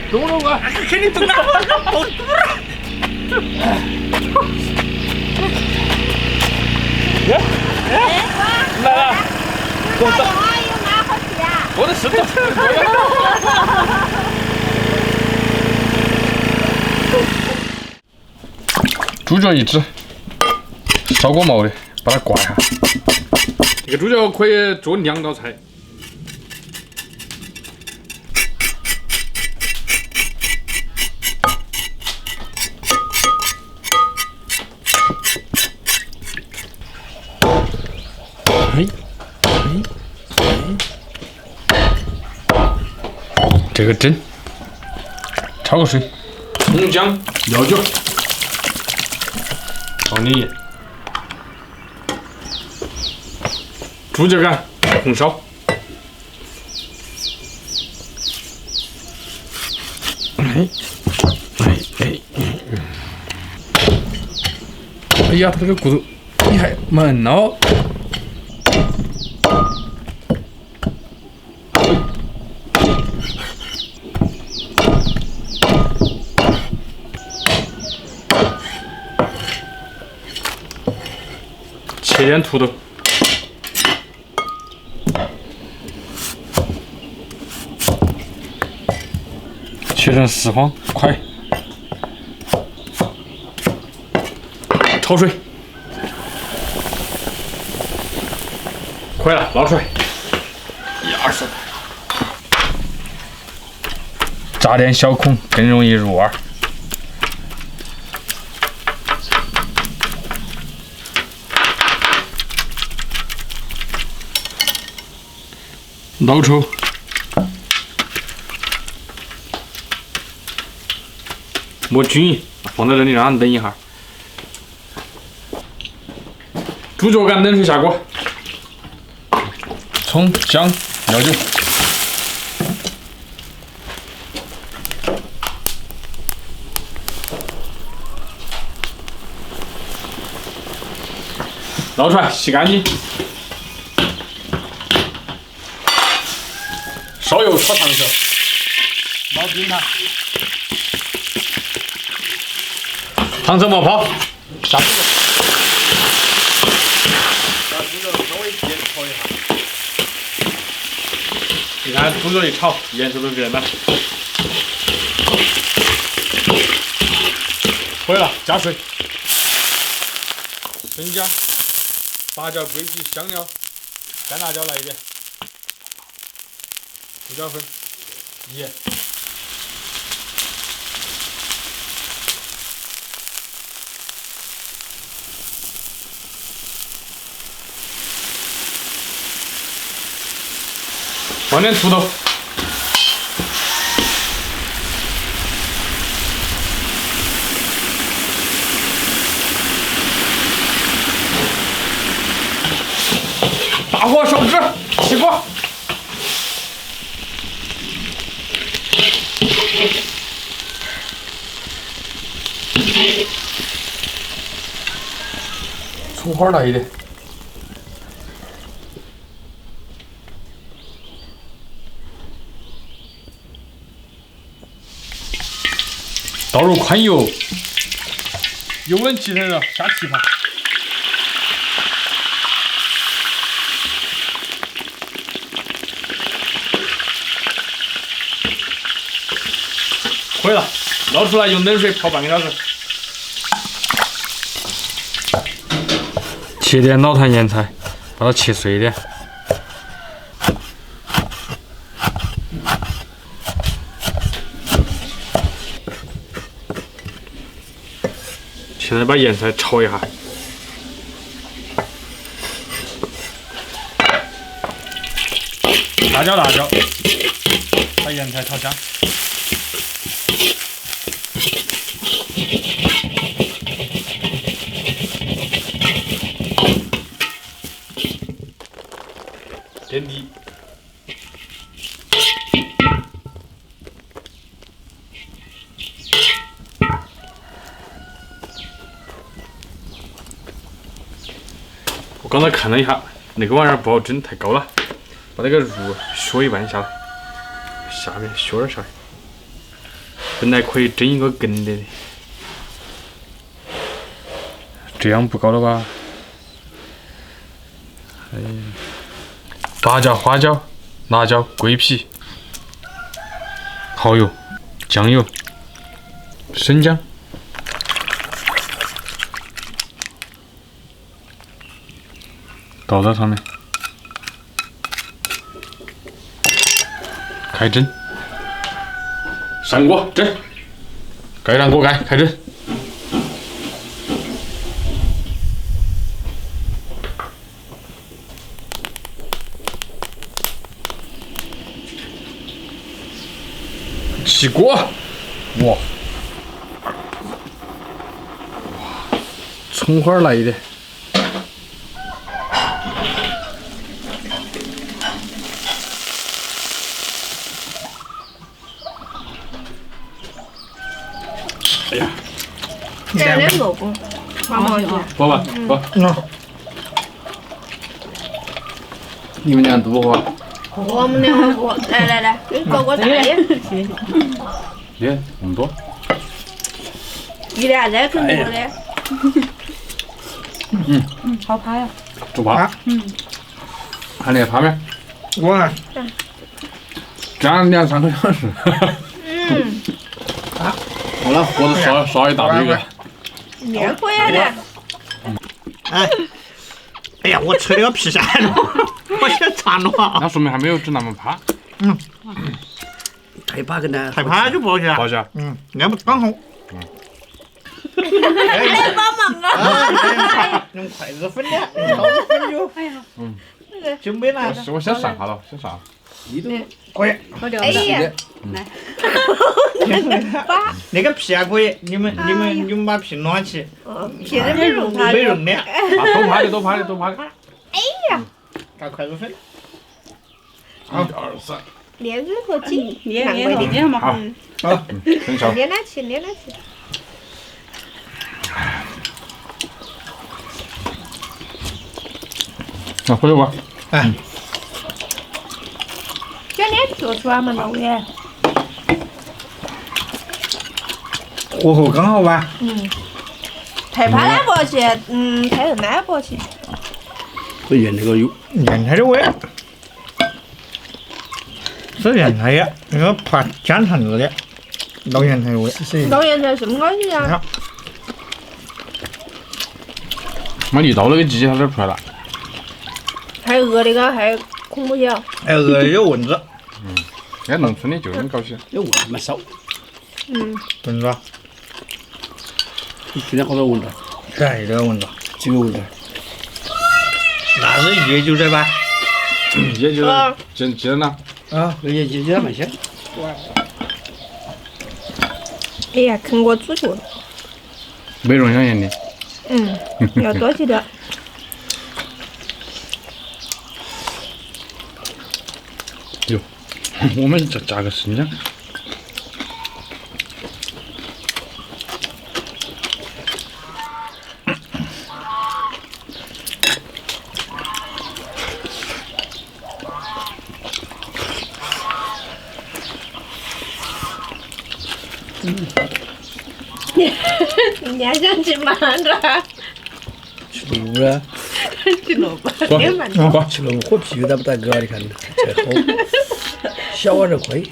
中了我，肯定中了，爆肚了！来了，打电话有拿好吃啊？我的石头。猪脚一只，烧锅毛的，把它挂一下。这个猪脚可以做2道菜。这个蒸，焯个水，葱姜料酒，放点盐，猪脚杆红烧。哎呀，它这个骨头你还蛮哦。切点土豆，切成4方块，焯水，快了，捞出来，1、2，炸点小孔更容易入味。捞出，抹均匀，放在这里让它冷一下。猪脚杆冷水下锅，葱姜料酒，捞出来洗干净。烧油炒糖色，捞冰它，糖色冒泡，下猪肉，稍微煎炒一下。你看猪肉一炒，颜色都变了。可以了，加水，生姜、八角、桂皮、香料、干辣椒来一点。胡椒粉、盐，放点土豆，大火烧汁，起锅。葱花来一点，倒入宽油，油温起腾了，下蹄膀，可以了，捞出来用冷水泡半个小时。切点老坛腌菜，把它切碎一点。现在把腌菜炒一下，辣椒，把腌菜炒香。点滴，我刚才看了一下，那个玩意儿不好蒸，太高了，把那个肉削一半下来，下面削点下来。本来可以蒸一个羹的，这样不搞了吧？哎，八角、花椒、辣椒、桂皮、蚝油、酱油、生姜。倒在上面，开蒸，上锅蒸，盖上锅盖，开蒸。起锅，哇，葱花来一点。哎呀，带点萝卜，好不好吃？喝吧，喝。你们俩都不喝？我们两个喝，来，给哥哥带点。耶，那么多。一两再更多的。好趴呀。猪扒。看那个趴面。哇，这样2-3个小时。好了，锅子烧一大堆个。面可以的。哎呀，我吃了个皮啥了，我先馋了。那说明还没有整那么趴。太怕跟他害怕就不好吃了。好下。那不刚好。来帮忙啊！用筷子分的，用刀子分就。哎呀，就没拿。我先上哈了，先上。可以。好掉哎呀，那个皮还可以，你们把皮拿起，皮都没融它。没融的。多趴的。哎呀，拿筷子分。 1、2、3，连着和紧，捏嘛好。好，很小。连来起。那回锅。哎，这脸做出来嘛，老远。火候刚好吧？太怕了不去，太硬了不去。会原那个有原来的味，是原来的，那个怕姜肠子的，老原来的味。老原才什么关系啊？妈，一到那个季节它就出来了。还饿那个还恐怖小。还有有蚊子。哎，农村的就很高兴。有蚊蛮少，蚊子。今天好多蚊子，哎，这个蚊子，几个蚊子。那是野韭菜吧？也就是记得呢。啊，也蛮香。哎呀，啃过猪脚了。美容养颜的。要多吃点。哟，我们加个生姜。你还想吃馒头？吃萝卜了，吃萝卜，过点馒头。过。吃萝卜火皮有点不大个，你看才好，小碗就可以。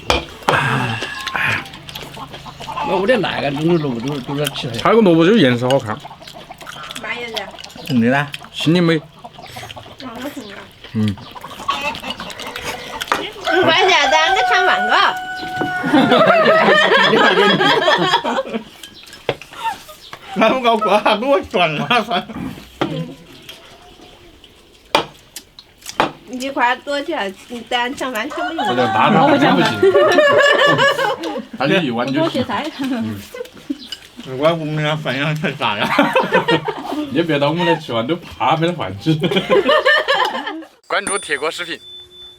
那我的那个种萝卜都是起来。它那个萝卜就颜色好看，嘛颜色？红的呢？心里美。不管啥子，俺给尝饭个。那我搞过，给我转了算。一块多起来，咱尝饭吃不这赢。个大肠真不行，它就一碗就行。多些菜。我们俩饭量太大了。你别到我们来吃完都怕没得饭吃。关注铁锅视频。